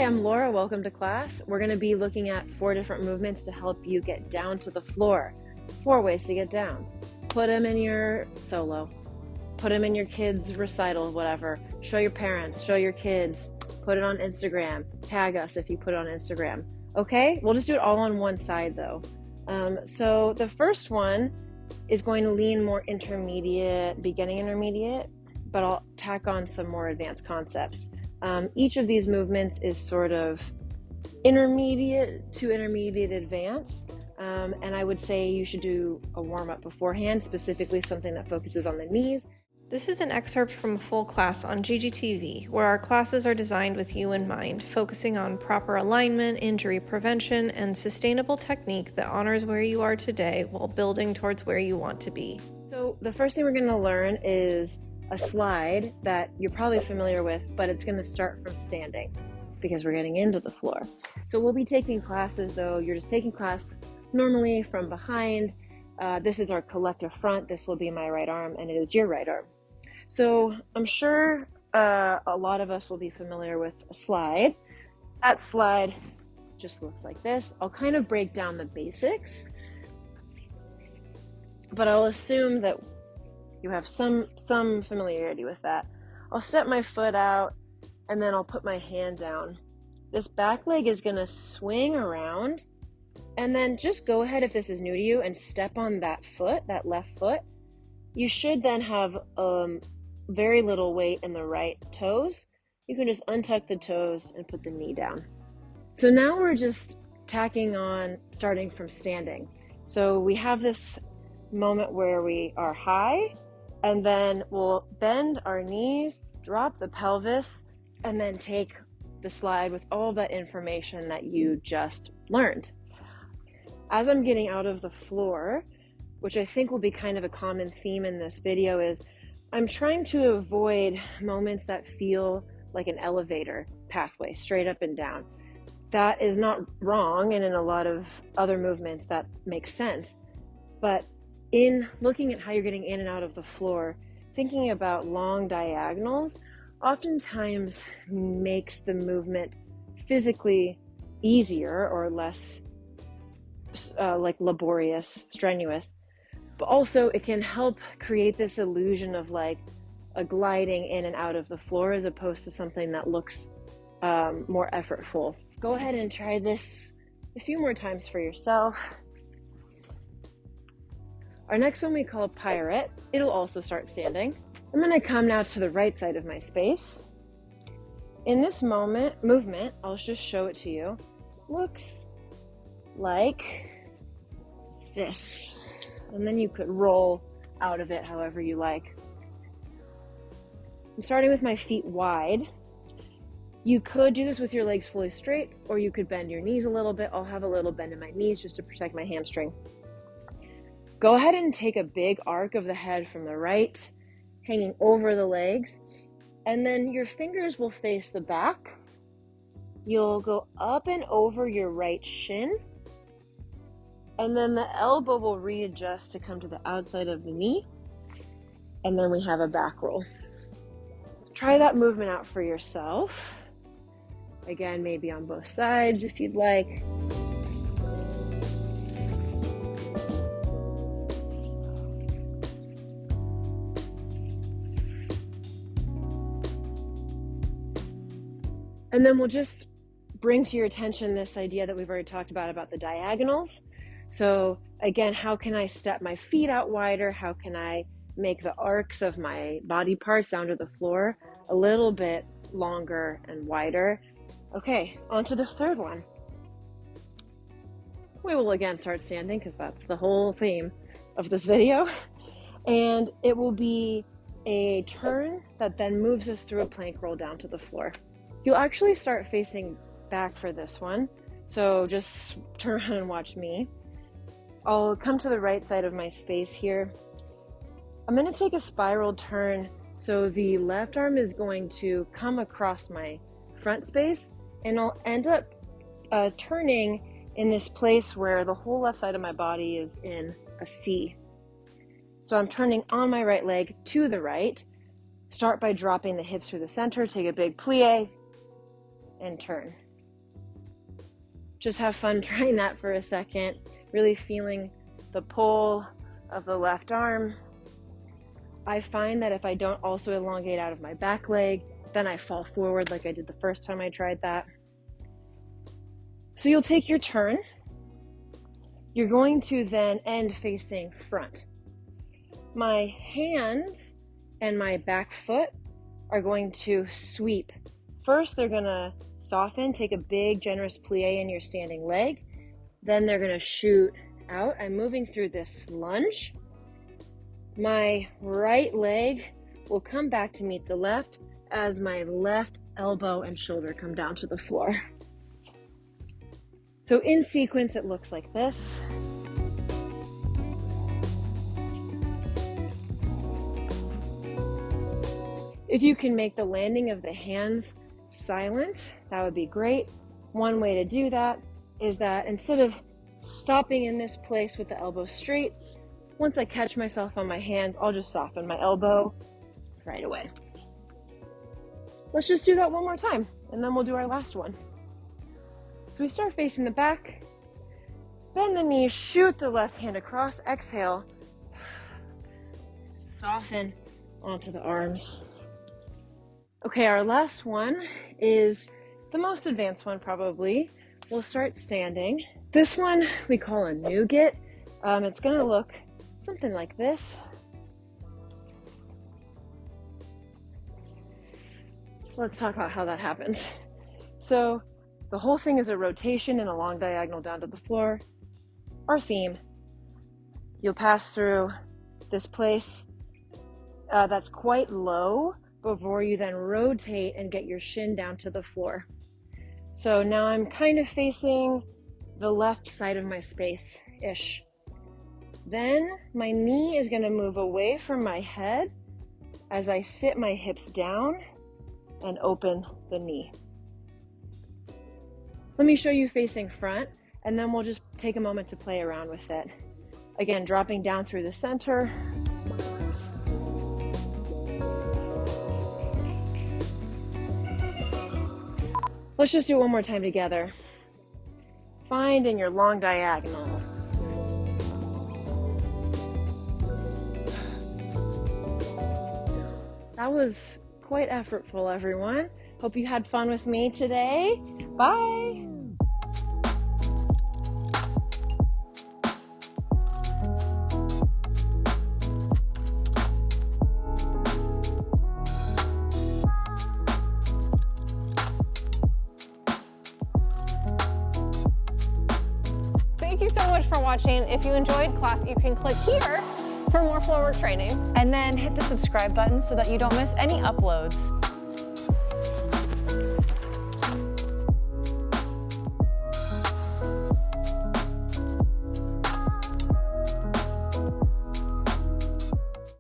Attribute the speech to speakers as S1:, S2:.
S1: Hi, I'm Laura. Welcome to class. We're going to be looking at 4 different movements to help you get down to the floor. 4 ways to get down. Put them in your solo. Put them in your kids' recital, whatever. Show your parents, show your kids. Put it on Instagram. Tag us if you put it on Instagram. Okay? We'll just do it all on one side though. So the first one is going to lean more intermediate, beginning intermediate, but I'll tack on some more advanced concepts. Each of these movements is sort of intermediate to intermediate advanced, and I would say you should do a warm-up beforehand, specifically something that focuses on the knees.
S2: This is an excerpt from a full class on GGTV, where our classes are designed with you in mind, focusing on proper alignment, injury prevention, and sustainable technique that honors where you are today while building towards where you want to be.
S1: So the first thing we're going to learn is a slide that you're probably familiar with, but it's going to start from standing because we're getting into the floor. So we'll be taking classes though. You're just taking class normally from behind. This is our collective front. This will be my right arm and it is your right arm. So I'm sure a lot of us will be familiar with a slide. That slide just looks like this. I'll kind of break down the basics, but I'll assume that you have some familiarity with that. I'll step my foot out and then I'll put my hand down. This back leg is gonna swing around, and then just go ahead if this is new to you and step on that foot, that left foot. You should then have very little weight in the right toes. You can just untuck the toes and put the knee down. So now we're just tacking on, starting from standing. So we have this moment where we are high, and then we'll bend our knees, drop the pelvis, and then take the slide with all of that information that you just learned. As I'm getting out of the floor, which I think will be kind of a common theme in this video, is I'm trying to avoid moments that feel like an elevator pathway, straight up and down. That is not wrong, and in a lot of other movements that makes sense. But in looking at how you're getting in and out of the floor, thinking about long diagonals oftentimes makes the movement physically easier or less like laborious, strenuous. But also it can help create this illusion of like a gliding in and out of the floor as opposed to something that looks more effortful. Go ahead and try this a few more times for yourself. Our next one we call pirate. It'll also start standing. I'm going to come now to the right side of my space. In this movement, I'll just show it to you. Looks like this. And then you could roll out of it however you like. I'm starting with my feet wide. You could do this with your legs fully straight, or you could bend your knees a little bit. I'll have a little bend in my knees just to protect my hamstring. Go ahead and take a big arc of the head from the right, hanging over the legs, and then your fingers will face the back. You'll go up and over your right shin, and then the elbow will readjust to come to the outside of the knee, and then we have a back roll. Try that movement out for yourself. Again, maybe on both sides if you'd like. And then we'll just bring to your attention this idea that we've already talked about the diagonals. So again, how can I step my feet out wider? How can I make the arcs of my body parts down to the floor a little bit longer and wider? Okay, on to the third one. We will again start standing because that's the whole theme of this video. And it will be a turn that then moves us through a plank roll down to the floor. You'll actually start facing back for this one, so just turn around and watch me. I'll come to the right side of my space here. I'm going to take a spiral turn, so the left arm is going to come across my front space, and I'll end up turning in this place where the whole left side of my body is in a C. So I'm turning on my right leg to the right. Start by dropping the hips through the center, take a big plie, and turn. just have fun trying that for a second, really feeling the pull of the left arm. I find that if I don't also elongate out of my back leg, then I fall forward like I did the first time I tried that. So you'll take your turn. You're going to then end facing front. My hands and my back foot are going to sweep. First, they're going to soften, take a big, generous plie in your standing leg. Then they're going to shoot out. I'm moving through this lunge. My right leg will come back to meet the left as my left elbow and shoulder come down to the floor. So in sequence, it looks like this. If you can make the landing of the hands silent, that would be great. One way to do that is that instead of stopping in this place with the elbow straight, once I catch myself on my hands, I'll just soften my elbow right away. Let's just do that one more time, and then we'll do our last one. So we start facing the back, bend the knees, shoot the left hand across, exhale, soften onto the arms. Okay, our last one is the most advanced one probably. We'll start standing. This one we call a nougat. It's gonna look something like this. Let's talk about how that happens. So the whole thing is a rotation and a long diagonal down to the floor. Our theme. You'll pass through this place that's quite low before you then rotate and get your shin down to the floor. So now I'm kind of facing the left side of my space-ish. Then my knee is going to move away from my head as I sit my hips down and open the knee. Let me show you facing front, and then we'll just take a moment to play around with it. Again, dropping down through the center. Let's just do it one more time together. Find in your long diagonal. That was quite effortful, everyone. Hope you had fun with me today. Bye.
S2: Thank you so much for watching. If you enjoyed class, you can click here for more Floorwork training.
S3: And then hit the subscribe button so that you don't miss any uploads.